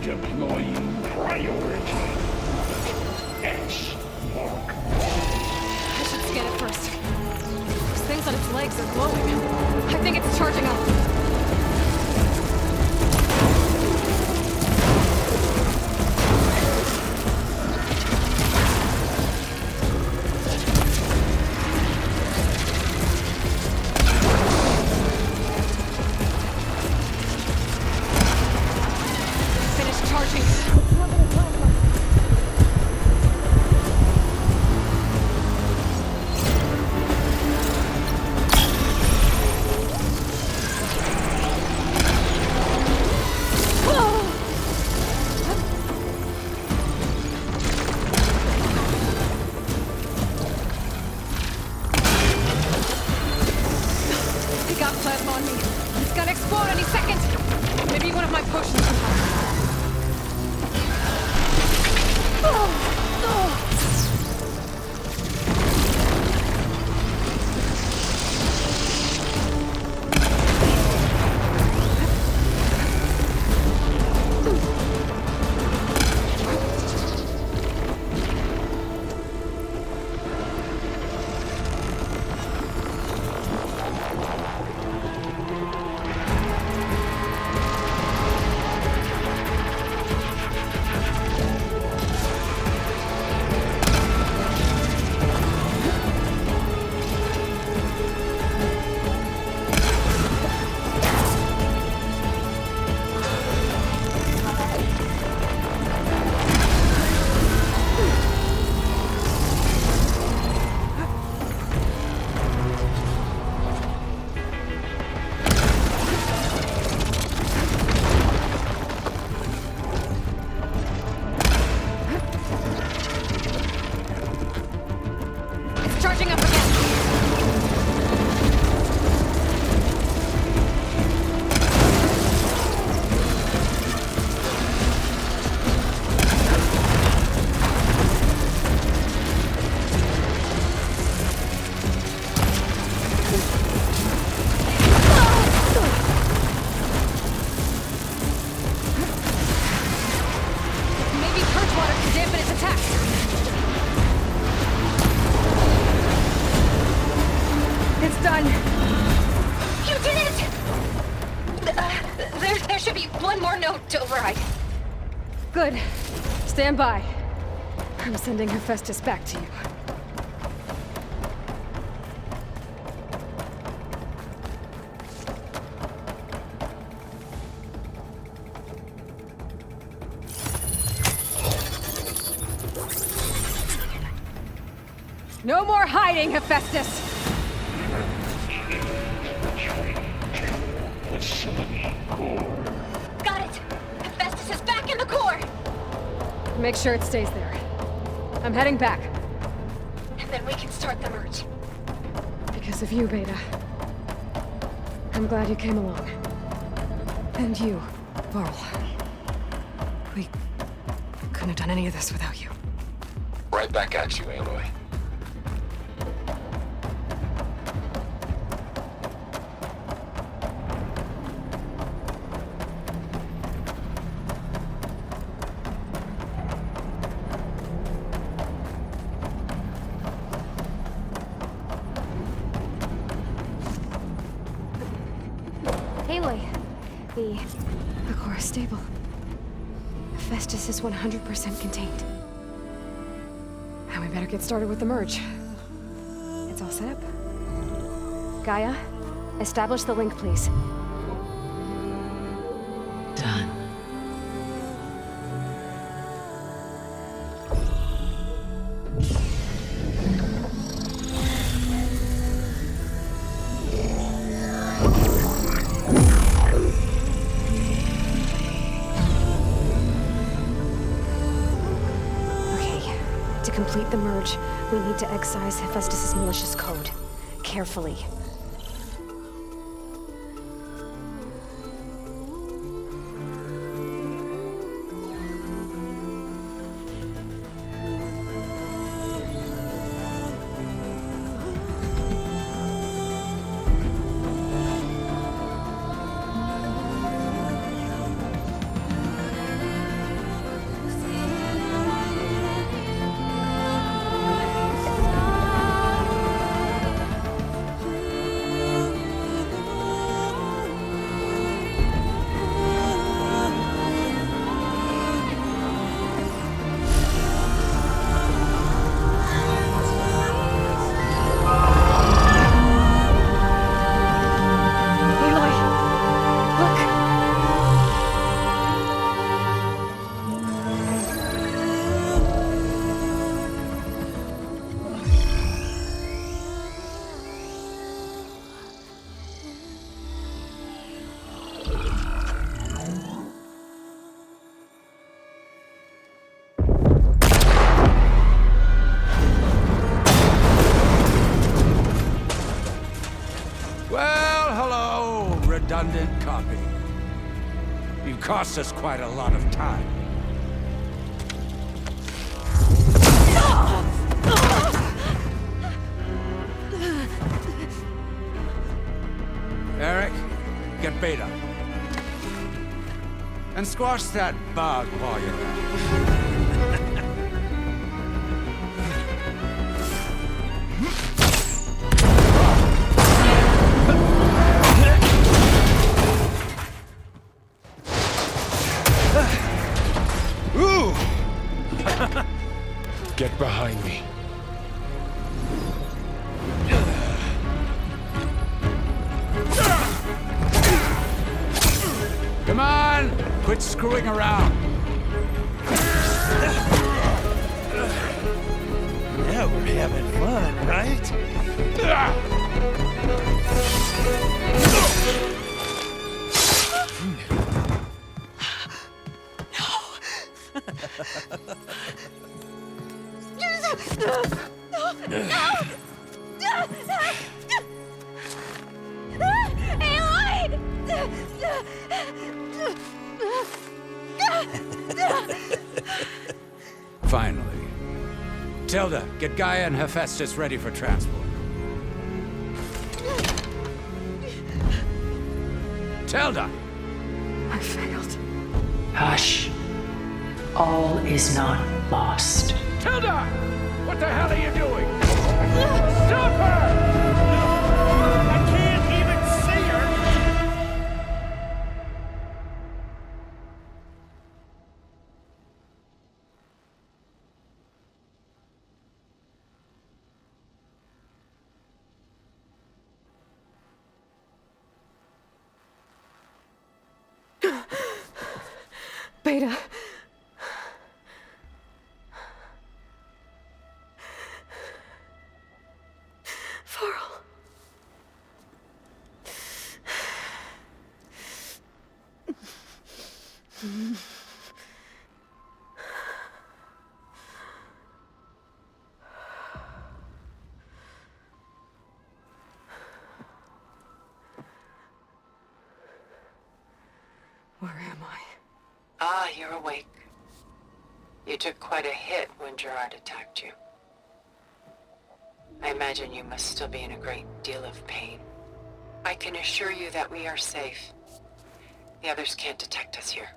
Deploying priority. S mark. I should scan it first. Those things on its legs are glowing. I think it's charging up. Finish charging. He got plasma on me. It's gonna explode any second. Maybe one of my potions can help. Charging up again. Maybe purge water can dampen its attacks. It's done. You did it! There should be one more note to override. Good. Stand by. I'm sending Hephaestus back to you. No more hiding, Hephaestus! Got it! Hephaestus is back in the core! Make sure it stays there. I'm heading back. And then we can start the merge. Because of you, Beta. I'm glad you came along. And you, Varl. We couldn't have done any of this without you. Right back at you, Aloy. Aloy, the core is stable. Hephaestus is 100% contained. And we better get started with the merge. It's all set up. Gaia, establish the link, please. Done. To complete the merge, we need to excise Hephaestus' malicious code. Carefully. You've cost us quite a lot of time. Eric, get Beta. And squash that bug while you're at it. Ooh! Get behind me. Come on! Quit screwing around. Now we're having fun, right? Finally. Tilda, get Gaia and Hephaestus ready for transport. Tilda! I failed. Hush. All is not lost. Tilda! What the hell are you doing? Stop her! I can't even see her! Beta. Varl. Where am I? Ah, you're awake. You took quite a hit when Gerard attacked you. I imagine you must still be in a great deal of pain. I can assure you that we are safe. The others can't detect us here.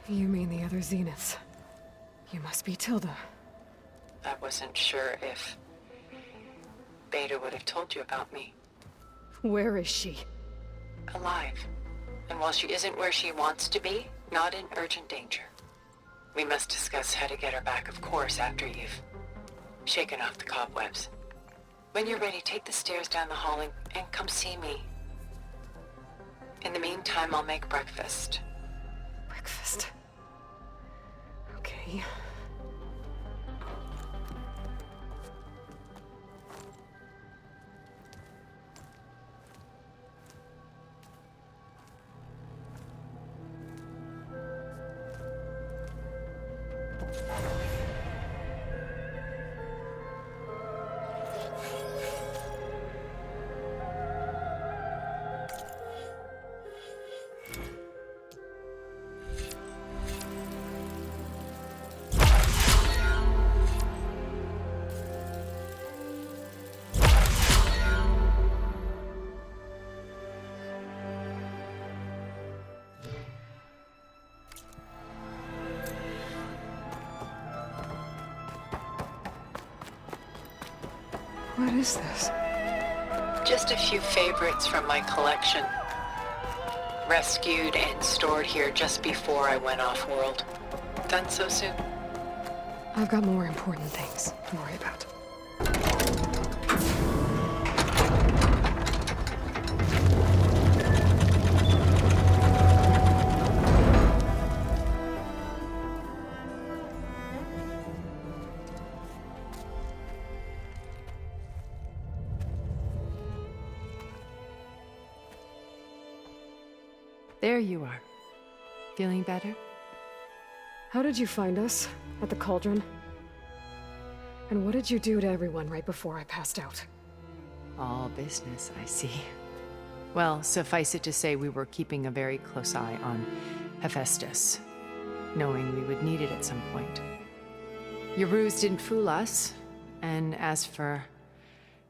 You mean the other Zeniths? You must be Tilda. I wasn't sure if Beta would have told you about me. Where is she? Alive. And while she isn't where she wants to be, not in urgent danger. We must discuss how to get her back, of course, after you've shaken off the cobwebs. When you're ready, take the stairs down the hall and come see me. In the meantime, I'll make breakfast. Breakfast. Okay. What is this? Just a few favorites from my collection. Rescued and stored here just before I went off-world. Done so soon? I've got more important things to worry about. There you are. Feeling better? How did you find us? At the Cauldron? And what did you do to everyone right before I passed out? All business, I see. Well, suffice it to say we were keeping a very close eye on Hephaestus, knowing we would need it at some point. Your ruse didn't fool us, and as for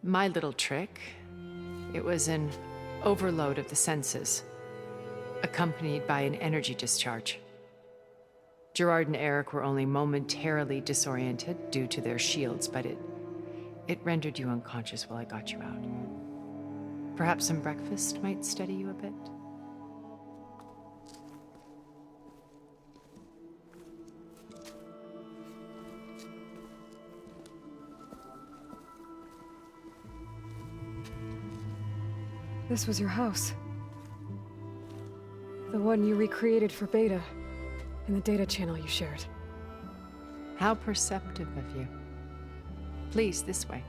my little trick, it was an overload of the senses, accompanied by an energy discharge. Gerard and Eric were only momentarily disoriented due to their shields, but it rendered you unconscious while I got you out. Perhaps some breakfast might steady you a bit? This was your house. The one you recreated for Beta, in the data channel you shared. How perceptive of you. Please, this way.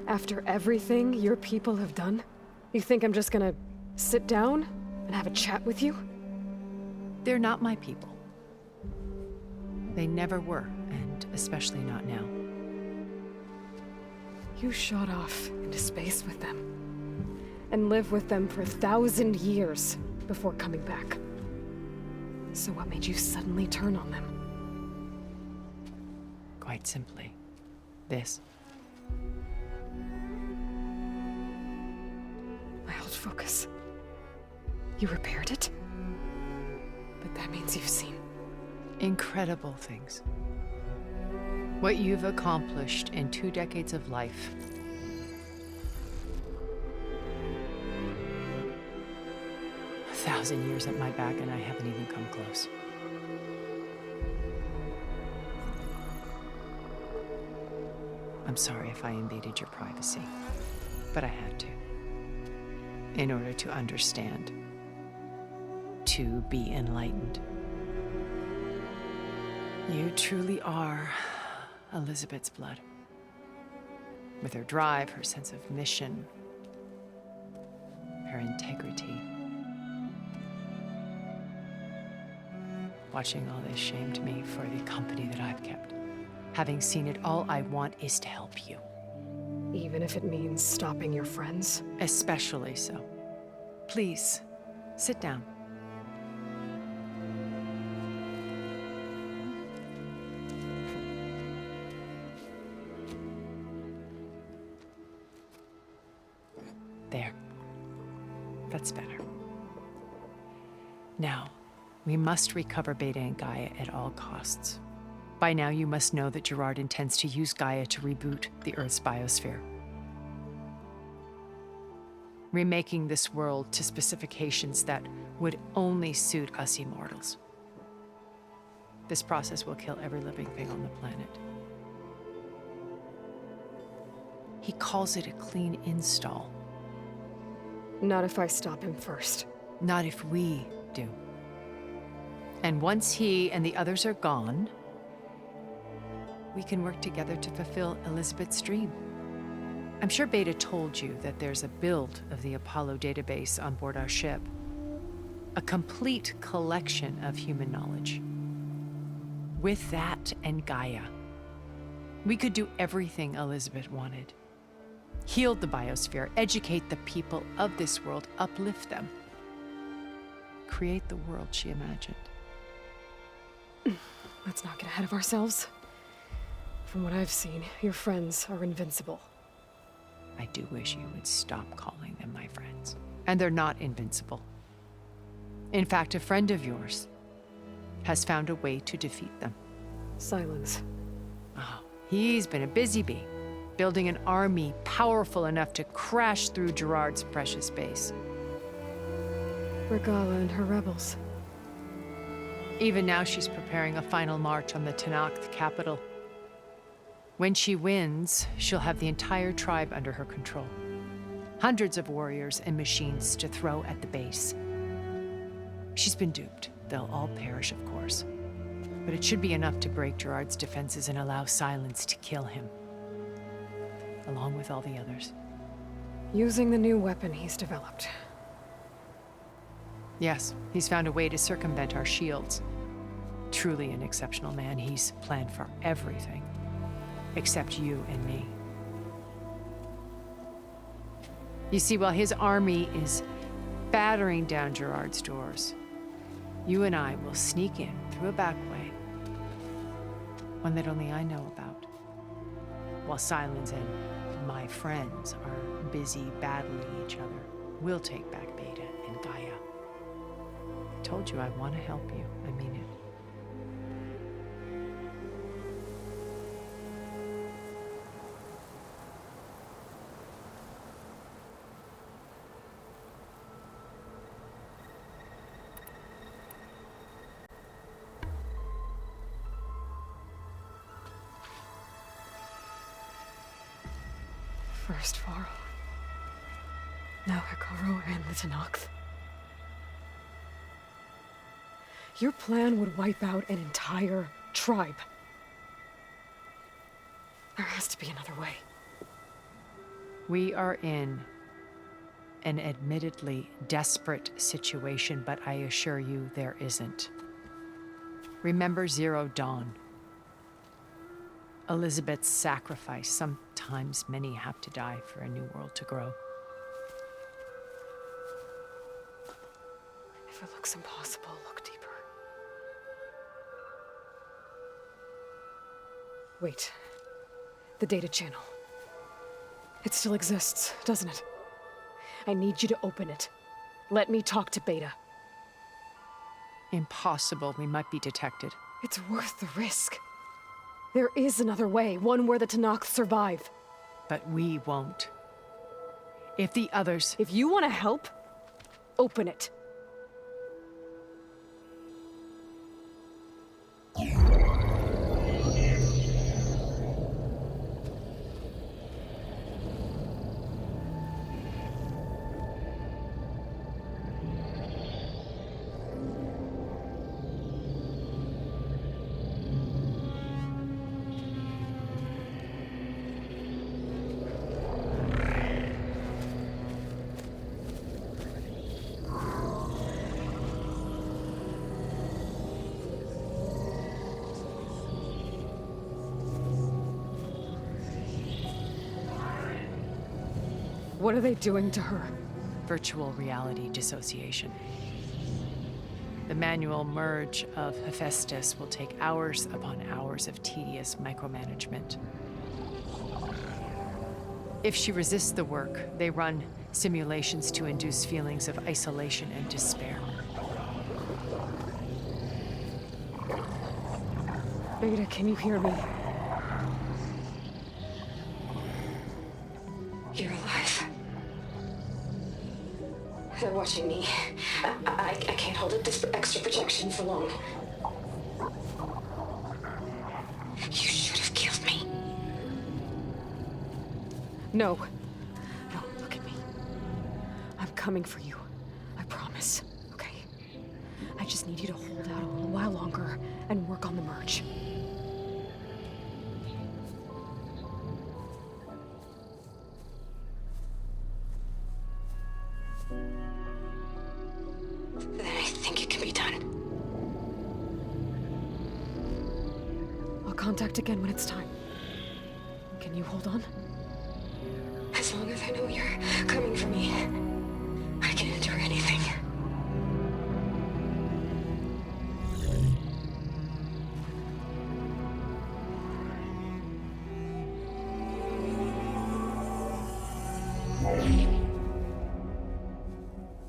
After everything your people have done, you think I'm just gonna sit down and have a chat with you? They're not my people. They never were, and especially not now. You shot off into space with them, and lived with them for 1,000 years before coming back. So what made you suddenly turn on them? Quite simply, this. My old focus. You repaired it? But that means you've seen Incredible things. What you've accomplished in 2 decades of life. A 1,000 years at my back and I haven't even come close. I'm sorry if I invaded your privacy, but I had to. In order to understand. To be enlightened. You truly are Elizabeth's blood. With her drive, her sense of mission, her integrity. Watching all this shamed me for the company that I've kept. Having seen it, all I want is to help you. even if it means stopping your friends. Especially so. Please, sit down. There. That's better. Now, we must recover Beta and Gaia at all costs. By now, you must know that Gerard intends to use Gaia to reboot the Earth's biosphere. Remaking this world to specifications that would only suit us immortals. This process will kill every living thing on the planet. He calls it a clean install. Not if I stop him first. Not if we do. And once he and the others are gone, we can work together to fulfill Elizabeth's dream. I'm sure Beta told you that there's a build of the Apollo database on board our ship. A complete collection of human knowledge. With that and Gaia, we could do everything Elizabeth wanted. Heal the biosphere, educate the people of this world, uplift them. Create the world she imagined. Let's not get ahead of ourselves. From what I've seen, your friends are invincible. I do wish you would stop calling them my friends. And they're not invincible. In fact, a friend of yours has found a way to defeat them. Silence. Oh, he's been a busy bee, building an army powerful enough to crash through Gerard's precious base. Regala and her rebels. Even now, she's preparing a final march on the Tenakth capital. When she wins, she'll have the entire tribe under her control. Hundreds of warriors and machines to throw at the base. She's been duped. They'll all perish, of course. But it should be enough to break Gerard's defenses and allow Silence to kill him. Along with all the others. Using the new weapon he's developed. Yes, he's found a way to circumvent our shields. Truly an exceptional man. He's planned for everything. Except you and me. You see, while his army is battering down Gerard's doors. You and I will sneak in through a back way, one that only I know about, while Sylens and my friends are busy battling each other. We'll take back Beta and Gaia. I told you I want to help you. I mean it. First Varl. Now Hekarro and the Tenakth. Your plan would wipe out an entire tribe. There has to be another way. We are in an admittedly desperate situation, but I assure you there isn't. Remember Zero Dawn. Elizabeth's sacrifice. Sometimes many have to die for a new world to grow. If it looks impossible, look deeper. Wait. The data channel. It still exists, doesn't it? I need you to open it. Let me talk to Beta. Impossible. We might be detected. It's worth the risk. There is another way, one where the Tenakth survive. But we won't. If the others... If you want to help, open it. What are they doing to her? Virtual reality dissociation. The manual merge of Hephaestus will take hours upon hours of tedious micromanagement. If she resists the work, they run simulations to induce feelings of isolation and despair. Beta, can you hear me? You're alive. They're watching me. I can't hold up this extra protection for long. You should have killed me. No. No, look at me. I'm coming for you. I promise, okay? I just need you to hold out a little while longer and work on the merge. Then I think it can be done. I'll contact again when it's time. Can you hold on? As long as I know you're coming for me, I can endure anything.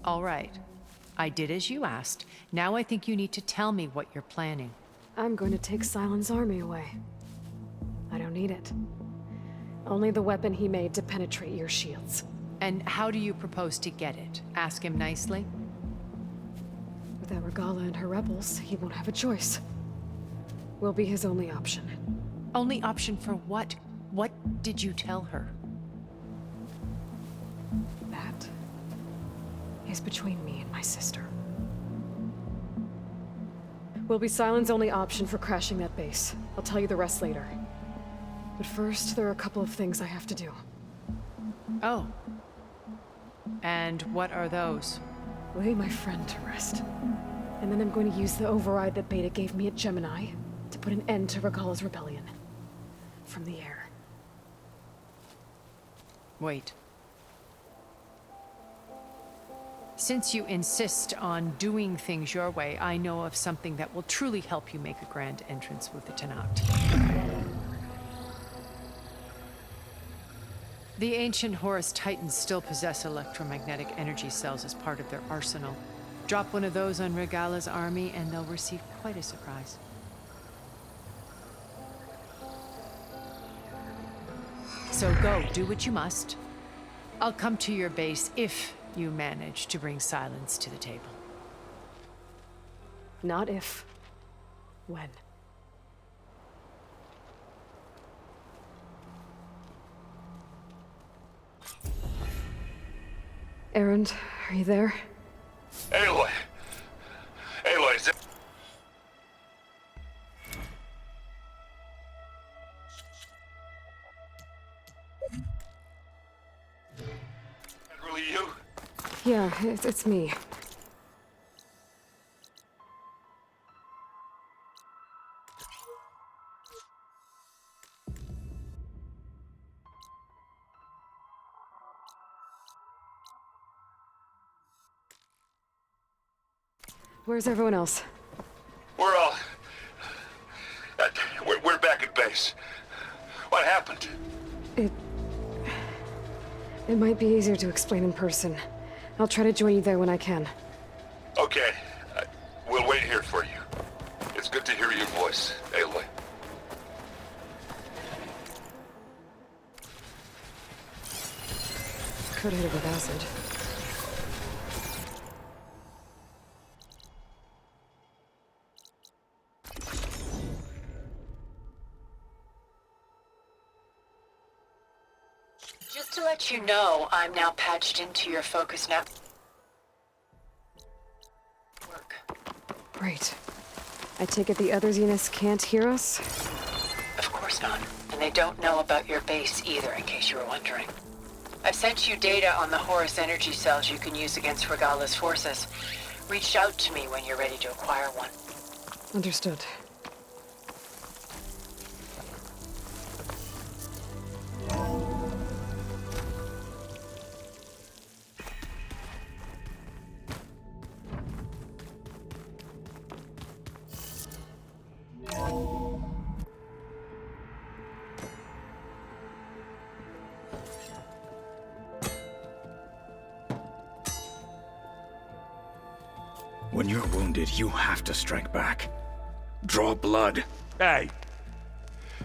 All right. I did as you asked. Now I think you need to tell me what you're planning. I'm going to take Sylens' army away. I don't need it. Only the weapon he made to penetrate your shields. And how do you propose to get it? Ask him nicely? Without Regala and her rebels, he won't have a choice. We'll be his only option. Only option for what? What did you tell her? That is between me and my sister. Will be Sylens' only option for crashing that base. I'll tell you the rest later. But first, there are a couple of things I have to do. Oh. And what are those? Lay my friend to rest. And then I'm going to use the override that Beta gave me at Gemini to put an end to Regala's rebellion. From the air. Wait. Since you insist on doing things your way, I know of something that will truly help you make a grand entrance with the Tenakth. The ancient Horus Titans still possess electromagnetic energy cells as part of their arsenal. Drop one of those on Regala's army and they'll receive quite a surprise. So go, do what you must. I'll come to your base if you manage to bring silence to the table. Not if. When. Erend, are you there? Aloy! Aloy, is it... That really you? Yeah, it's me. Where's everyone else? We're all... We're back at base. What happened? It might be easier to explain in person. I'll try to join you there when I can. Okay. We'll wait here for you. It's good to hear your voice, Aloy. Could hit it with acid. Just to let you know, I'm now patched into your focus network. Great. I take it the other Zeniths can't hear us? Of course not. And they don't know about your base either, in case you were wondering. I've sent you data on the Horus energy cells you can use against Regala's forces. Reach out to me when you're ready to acquire one. Understood. When you're wounded, you have to strike back. Draw blood. Hey,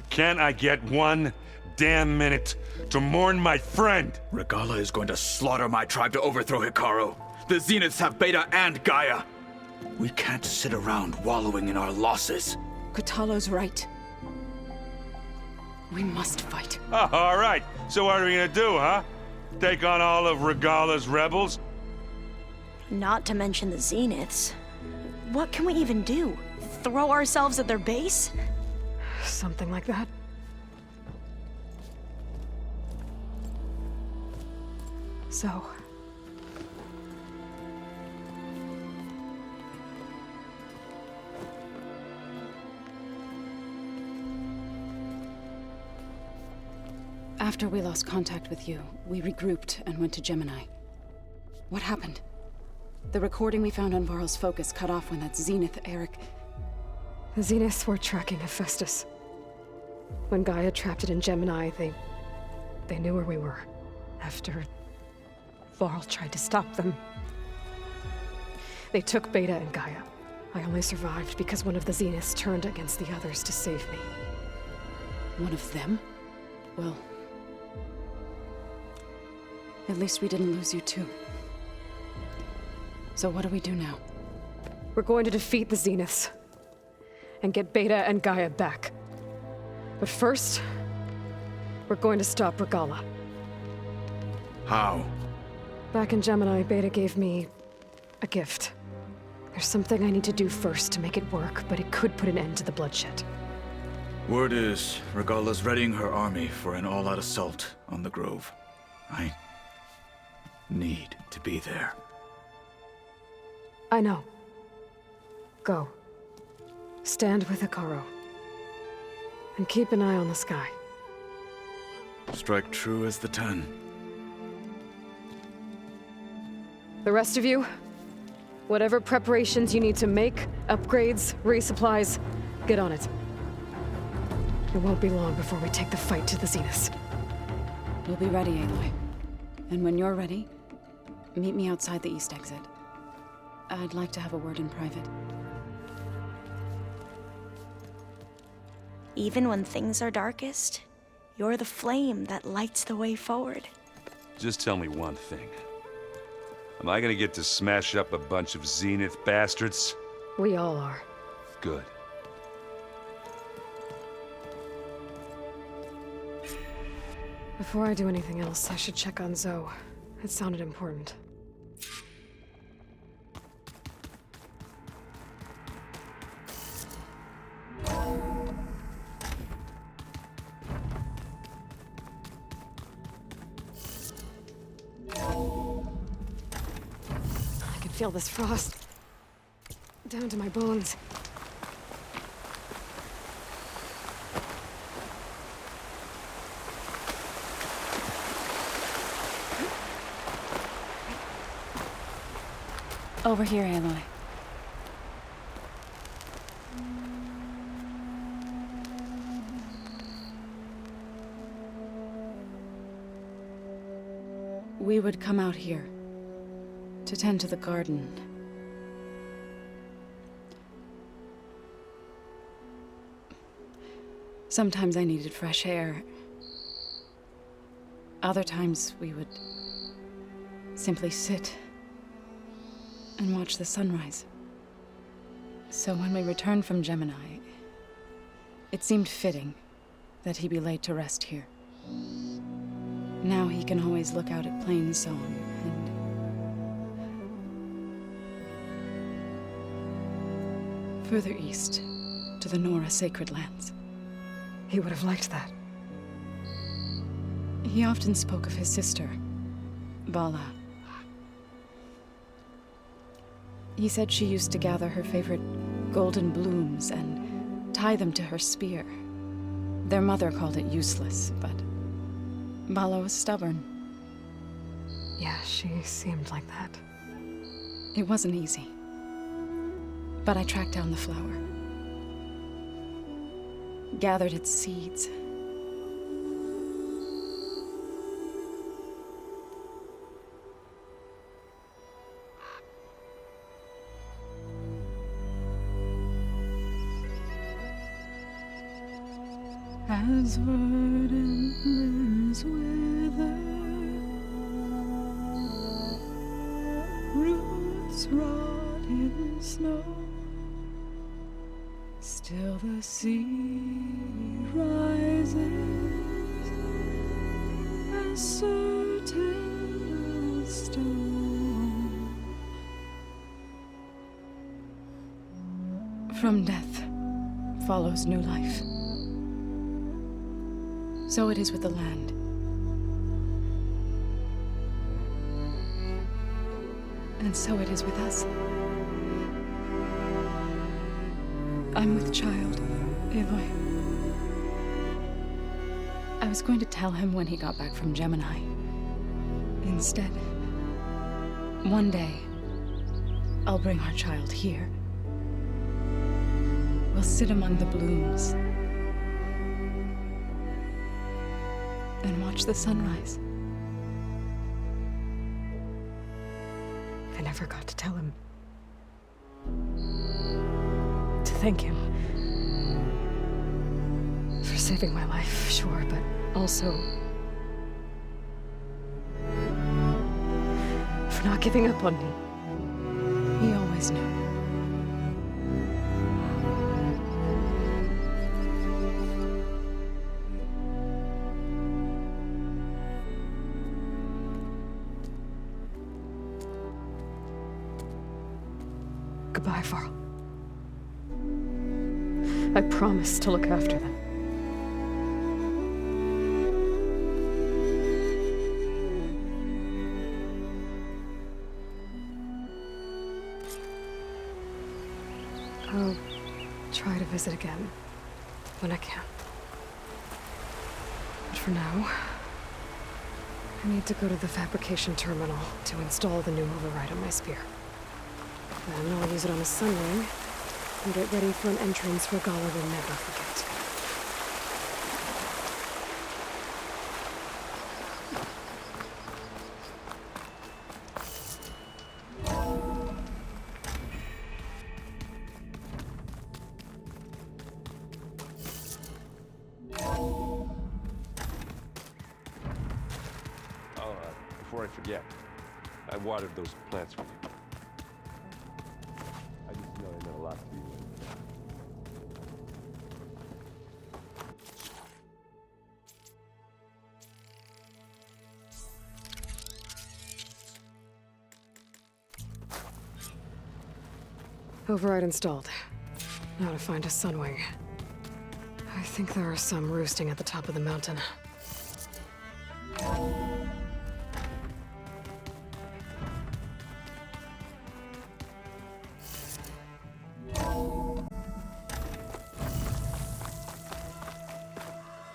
can't I get one damn minute to mourn my friend? Regala is going to slaughter my tribe to overthrow Hekarro. The Zeniths have Beta and Gaia. We can't sit around wallowing in our losses. Kotallo's right. We must fight. Oh, all right. So what are we gonna do, huh? Take on all of Regala's rebels? Not to mention the Zeniths. What can we even do? Throw ourselves at their base? Something like that. So... After we lost contact with you, we regrouped and went to Gemini. What happened? The recording we found on Varl's focus cut off when that Zenith, Eric... The Zeniths were tracking Hephaestus. When Gaia trapped it in Gemini, they knew where we were. After Varl tried to stop them. They took Beta and Gaia. I only survived because one of the Zeniths turned against the others to save me. One of them? Well... at least we didn't lose you too. So what do we do now? We're going to defeat the Zeniths. And get Beta and Gaia back. But first, we're going to stop Regala. How? Back in Gemini, Beta gave me a gift. There's something I need to do first to make it work, but it could put an end to the bloodshed. Word is, Regala's readying her army for an all-out assault on the Grove. I need to be there. I know. Go. Stand with Hekarro. And keep an eye on the sky. Strike true as the 10. The rest of you, whatever preparations you need to make, upgrades, resupplies, get on it. It won't be long before we take the fight to the Zeniths. We'll be ready, Aloy. And when you're ready, meet me outside the east exit. I'd like to have a word in private. Even when things are darkest, you're the flame that lights the way forward. Just tell me one thing. Am I gonna get to smash up a bunch of Zenith bastards? We all are. Good. Before I do anything else, I should check on Zoe. It sounded important. I can feel this frost down to my bones. Over here, Aloy. We would come out here to tend to the garden. Sometimes I needed fresh air. Other times we would simply sit and watch the sunrise. So when we returned from Gemini, it seemed fitting that he be laid to rest here. Now he can always look out at Plainsong and further east to the Nora Sacred Lands. He would have liked that. He often spoke of his sister, Vala. He said she used to gather her favorite golden blooms and tie them to her spear. Their mother called it useless, but Vala was stubborn. Yeah, she seemed like that. It wasn't easy. But I tracked down the flower. Gathered its seeds. As verdant limbs wither, roots rot in snow, still the sea rises, as certain as stone. From death follows new life. So it is with the land. And so it is with us. I'm with child, Aloy. I was going to tell him when he got back from Gemini. Instead, one day, I'll bring our child here. We'll sit among the blooms and watch the sunrise. I never got to tell him. To thank him. For saving my life, sure, but also for not giving up on me. He always knew. Goodbye, Varl. I promise to look after them. I'll try to visit again when I can. But for now, I need to go to the fabrication terminal to install the new override on my spear. Then I'll use it on a sunwing and get ready for an entrance Regalla will never forget. Before I forget, I watered those plants for you. I just know they meant a lot to you. Override installed. Now to find a sunwing. I think there are some roosting at the top of the mountain.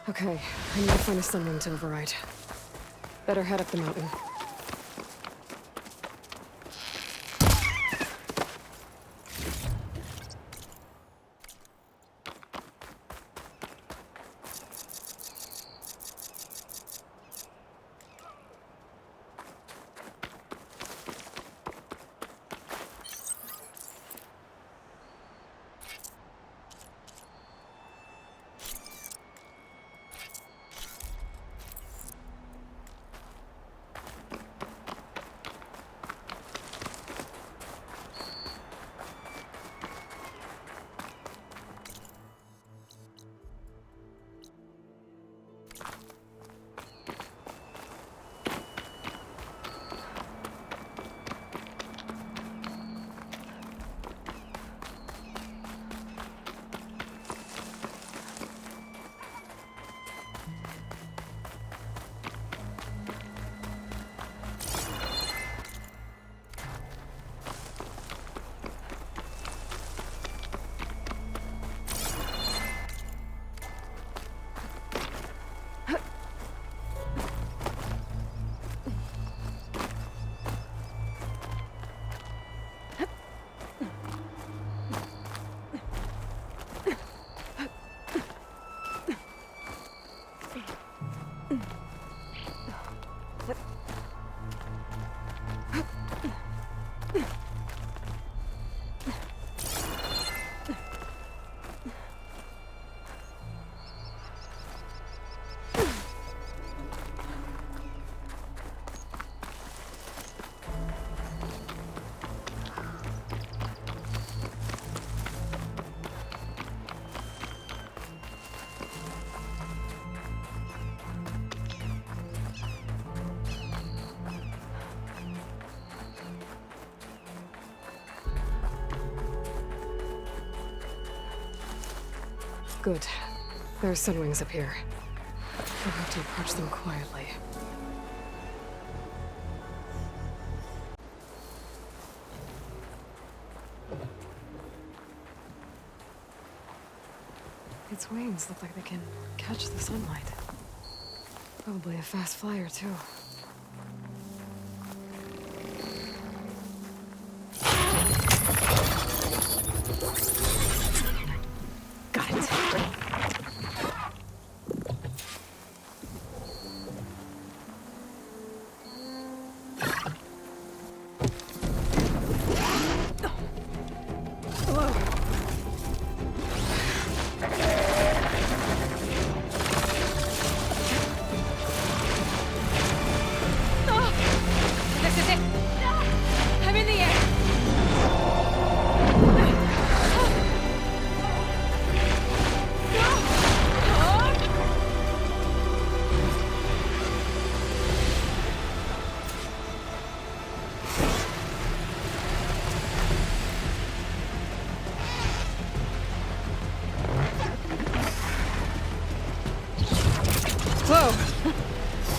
Okay, I need to find a sunwing to override. Better head up the mountain. Good. There are sunwings up here. I'll have to approach them quietly. Its wings look like they can catch the sunlight. Probably a fast flyer, too.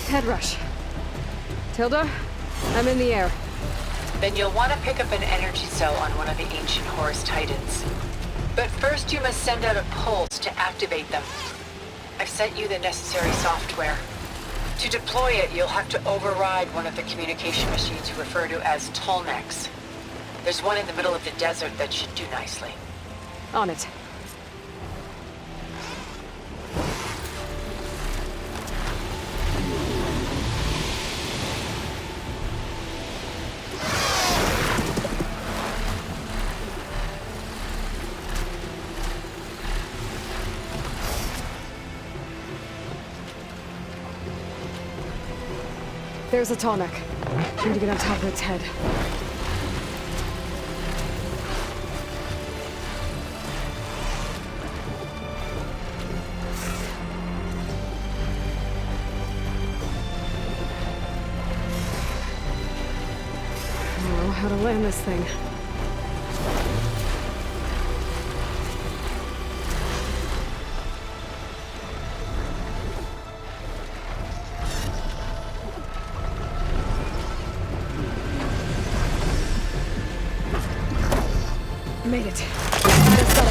Head rush. Tilda, I'm in the air. Then you'll want to pick up an energy cell on one of the ancient Horus Titans. But first you must send out a pulse to activate them. I've sent you the necessary software. To deploy it, you'll have to override one of the communication machines you refer to as Tolmecs. There's one in the middle of the desert that should do nicely. On it. There's a Tolmec. Need to get on top of its head. I don't know how to land this thing. Made it. Let's go.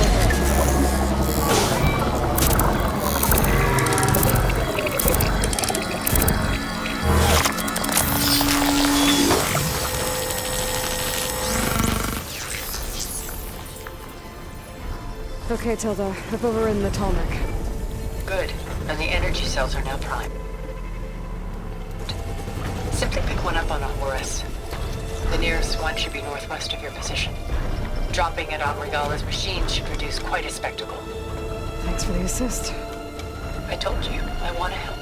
Okay, Tilda. I've overridden the Tolmec. Good. And the energy cells are now primed. Simply pick one up on a Horus. The nearest one should be northwest of your position. Dropping it on Regala's machine should produce quite a spectacle. Thanks for the assist. I told you, I want to help.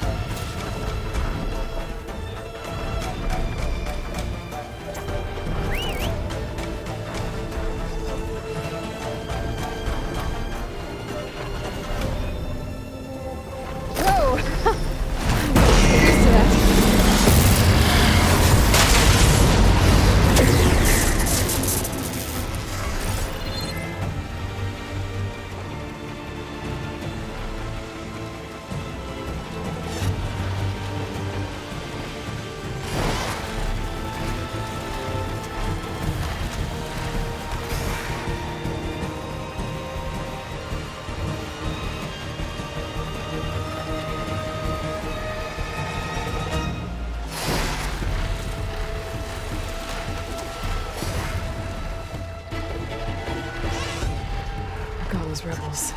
Those rebels.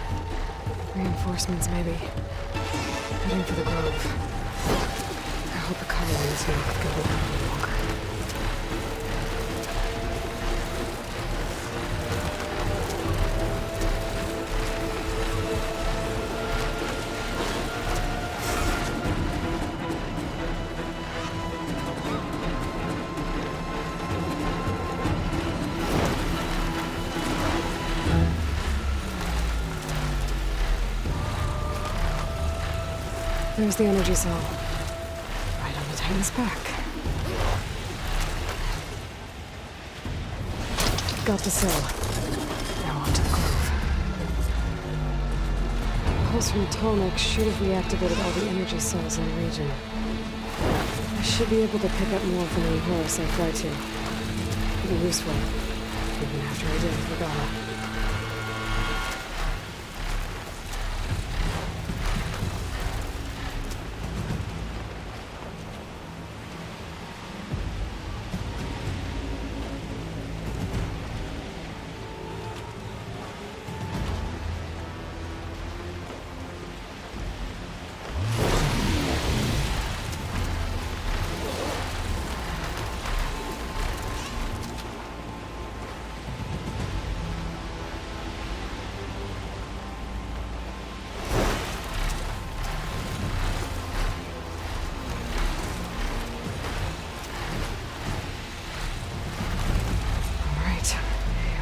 Reinforcements, maybe. Heading for the Grove. I hope the colonies know it could go on any longer. There's the energy cell. Right on the Titan's back. Got the cell. Now on to the Grove. Pulse from Tolmec should have reactivated all the energy cells in the region. I should be able to pick up more from the Horus I fly to. It'll be useful. Even after I did with Regala.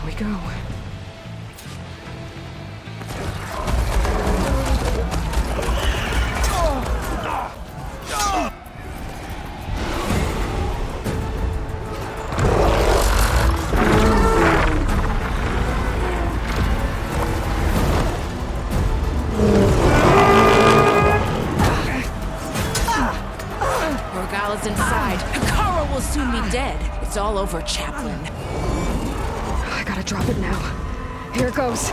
Here we go. Regala's inside. Hekara will soon be dead. It's all over, Chaplain. I gotta drop it now. Here it goes.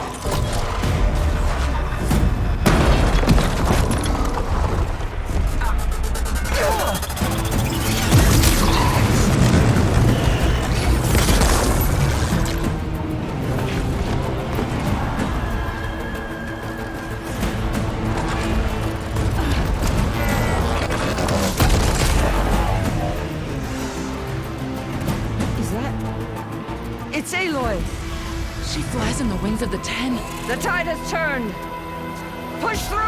It's Aloy! She flies on the wings of the Ten. The tide has turned! Push through!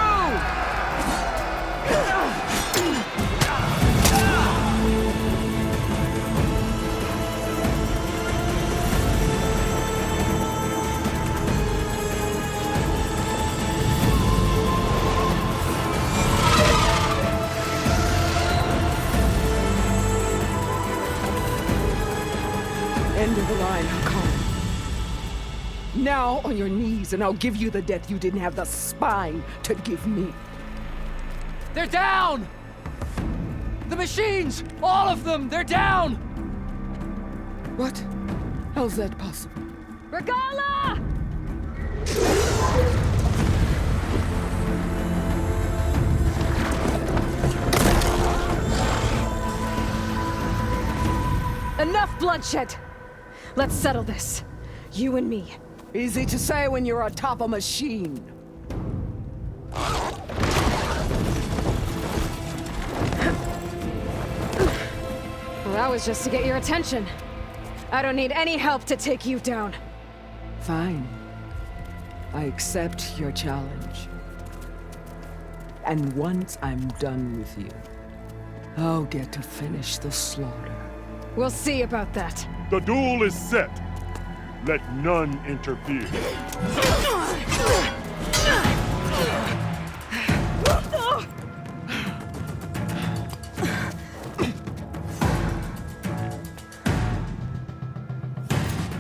End of the line, Hakan. Now on your knees, and I'll give you the death you didn't have the spine to give me. They're down! The machines! All of them! They're down! What? How's that possible? Regala! Enough bloodshed! Let's settle this. You and me. Easy to say when you're atop a machine. Well, that was just to get your attention. I don't need any help to take you down. Fine. I accept your challenge. And once I'm done with you, I'll get to finish the slaughter. We'll see about that. The duel is set. Let none interfere.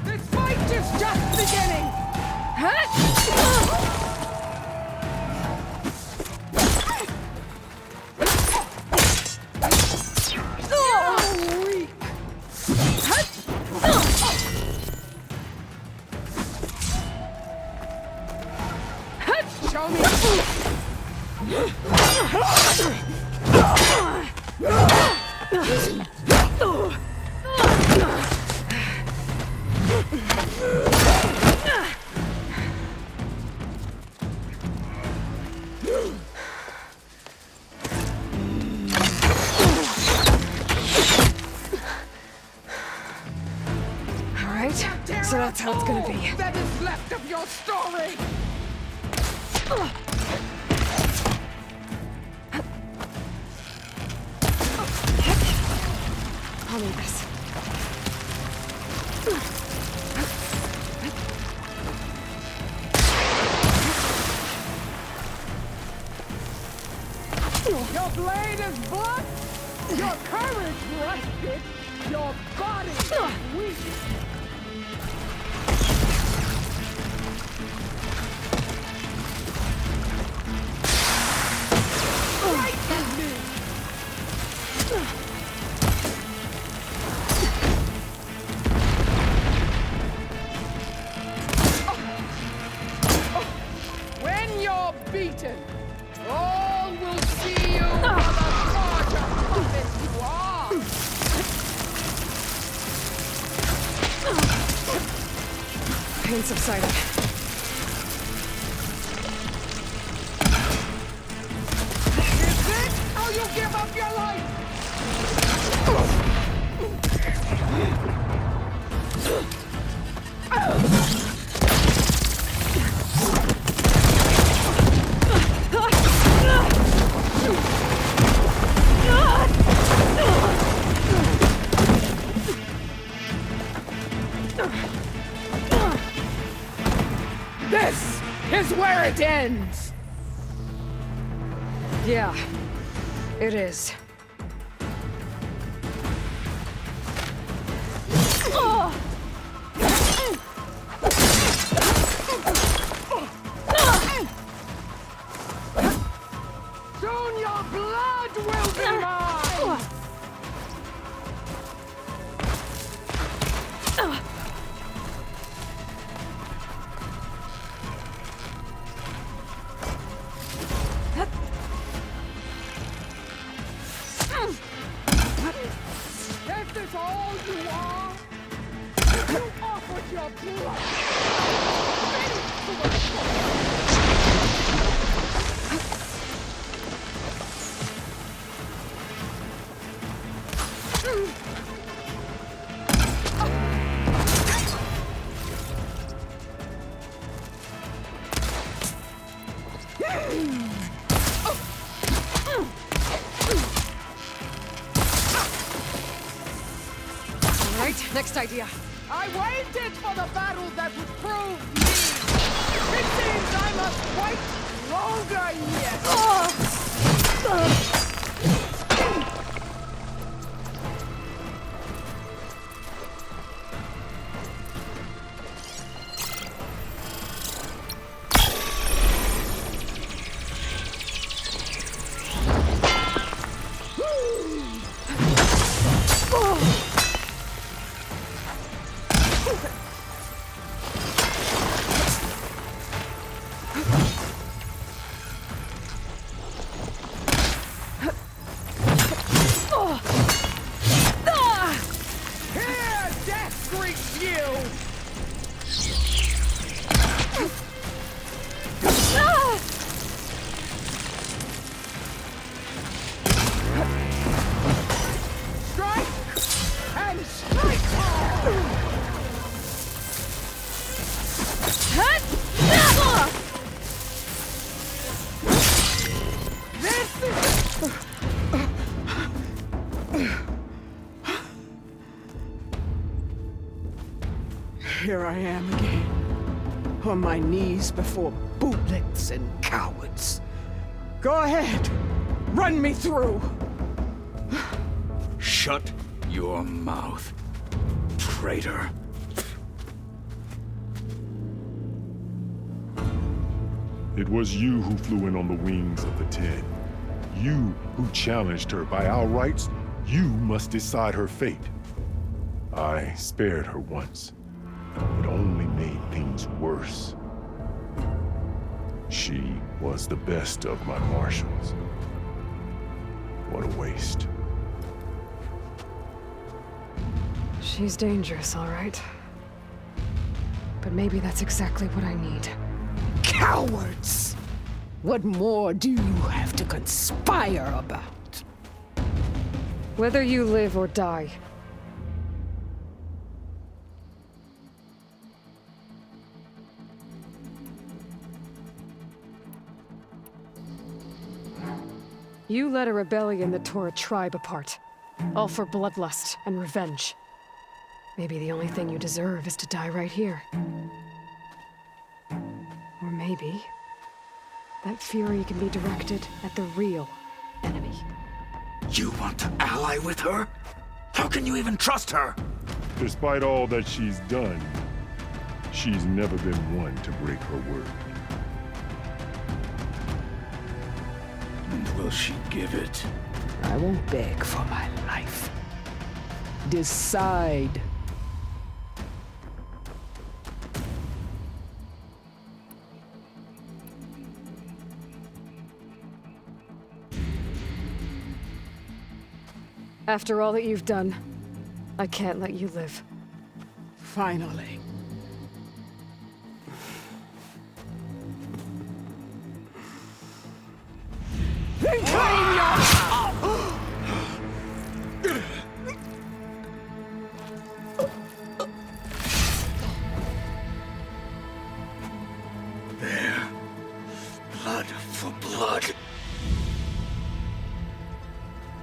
This fight is just beginning! So that's how it's gonna be. That is left of your story! I'll need this. Your blade is blunt, your courage rusted, your body is weak. When you're beaten, all will see you for the larger puppet you are! Pain subsided. Is this how you give up your life? This is where it ends! Yeah, it is. Soon your blood will be mine! next idea? I waited for the battle that would prove me. It seems I must wait longer yet. Here I am again, on my knees before bootlicks and cowards. Go ahead, run me through. Shut your mouth, traitor. It was you who flew in on the wings of the Ten. You who challenged her. By our rights, you must decide her fate. I spared her once. It only made things worse. She was the best of my marshals. What a waste. She's dangerous, all right. But maybe that's exactly what I need. Cowards! What more do you have to conspire about? Whether you live or die. You led a rebellion that tore a tribe apart. All for bloodlust and revenge. Maybe the only thing you deserve is to die right here. Or maybe that fury can be directed at the real enemy. You want to ally with her? How can you even trust her? Despite all that she's done, she's never been one to break her word. And will she give it? I won't beg for my life. Decide. After all that you've done, I can't let you live. Finally. Then claim your... There. Blood for blood.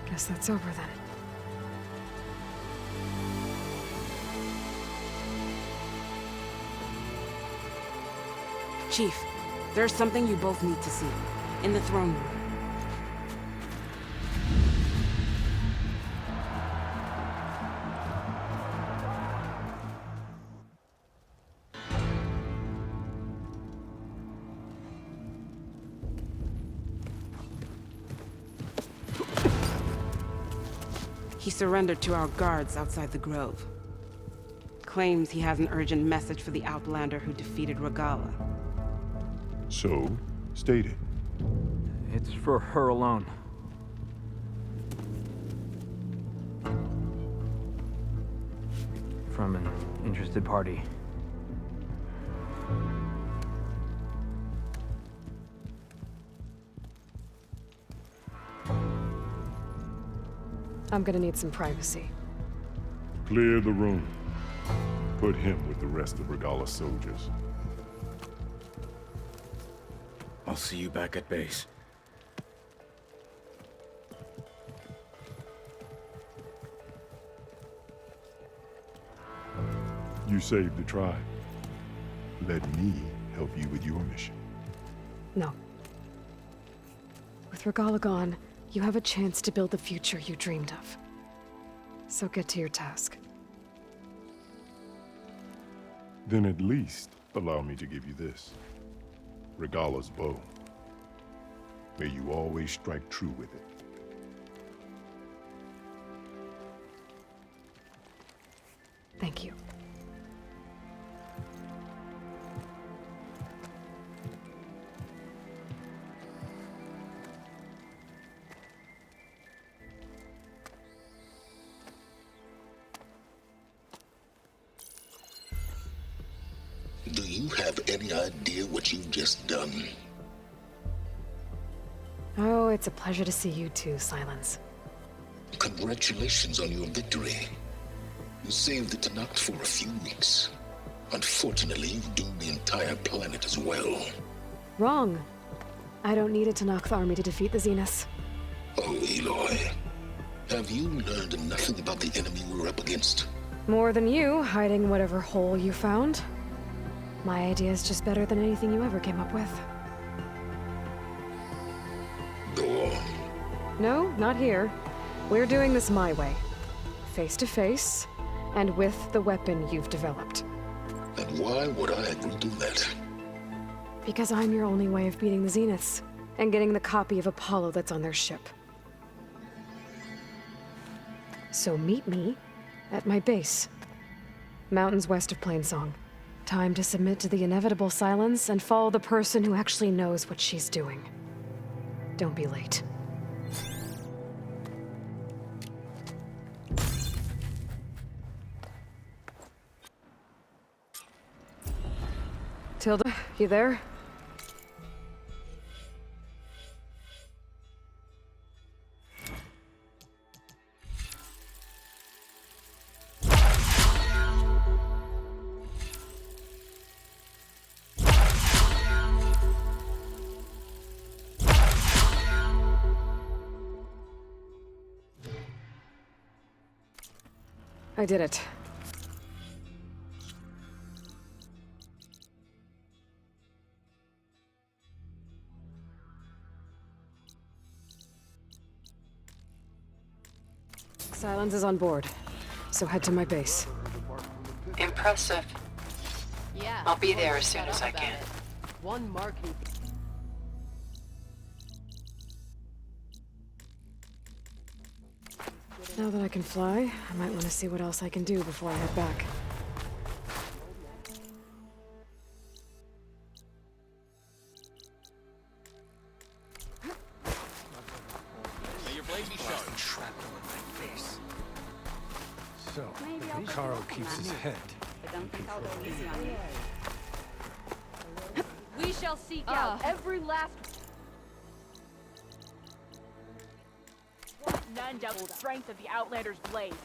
Guess that's over then. Chief, there's something you both need to see. In the throne room. He surrendered to our guards outside the Grove. Claims he has an urgent message for the Outlander who defeated Regalla. So, state it. It's for her alone. From an interested party. I'm gonna need some privacy. Clear the room. Put him with the rest of Regalla's soldiers. I'll see you back at base. You saved the tribe. Let me help you with your mission. No. With Regalla gone, you have a chance to build the future you dreamed of. So get to your task. Then at least allow me to give you this. Regalla's bow. May you always strike true with it. Thank you. Do you have any idea what you've just done? Oh, it's a pleasure to see you too, Silence. Congratulations on your victory. You saved the Tenakth for a few weeks. Unfortunately, you've doomed the entire planet as well. Wrong. I don't need a Tenakth army to defeat the Zeniths. Oh, Aloy. Have you learned nothing about the enemy we're up against? More than you, hiding whatever hole you found. My idea is just better than anything you ever came up with. Go on. No, not here. We're doing this my way. Face to face, and with the weapon you've developed. And why would I agree to that? Because I'm your only way of beating the Zeniths, and getting the copy of Apollo that's on their ship. So meet me at my base. Mountains west of Plainsong. Time to submit to the inevitable silence and follow the person who actually knows what she's doing. Don't be late. Tilda, you there? I did it. Silence is on board, so head to my base. Impressive. Yeah. I'll be there as soon as I can. One marketing. Now that I can fly, I might want to see what else I can do before I head back. May your blade be sharp. Shrapnel in my face. So, if Taro keeps his head. We shall seek out every last. None doubt the strength of the Outlander's blade.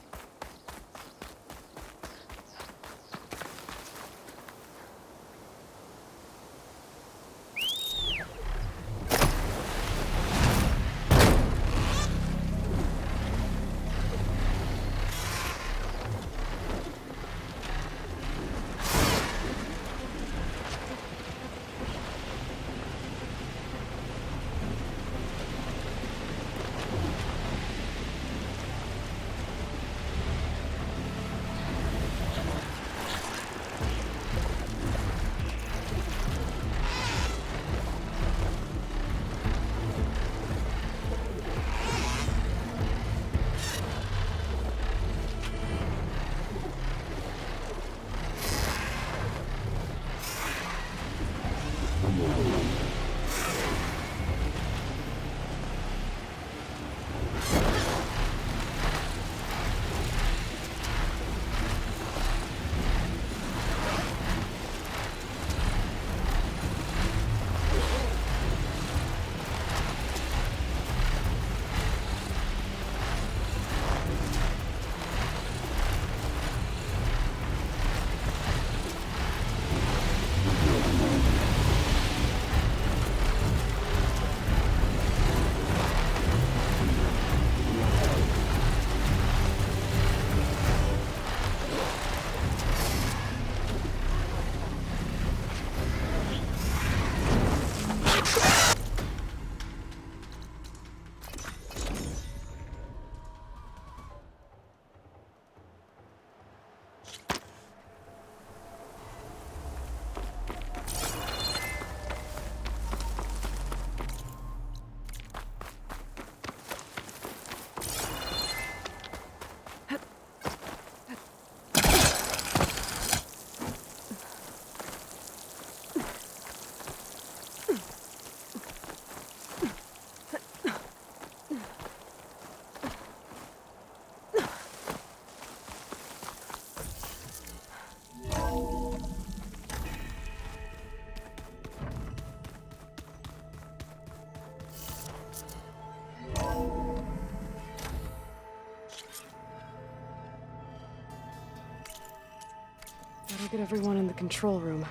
Look at everyone in the control room.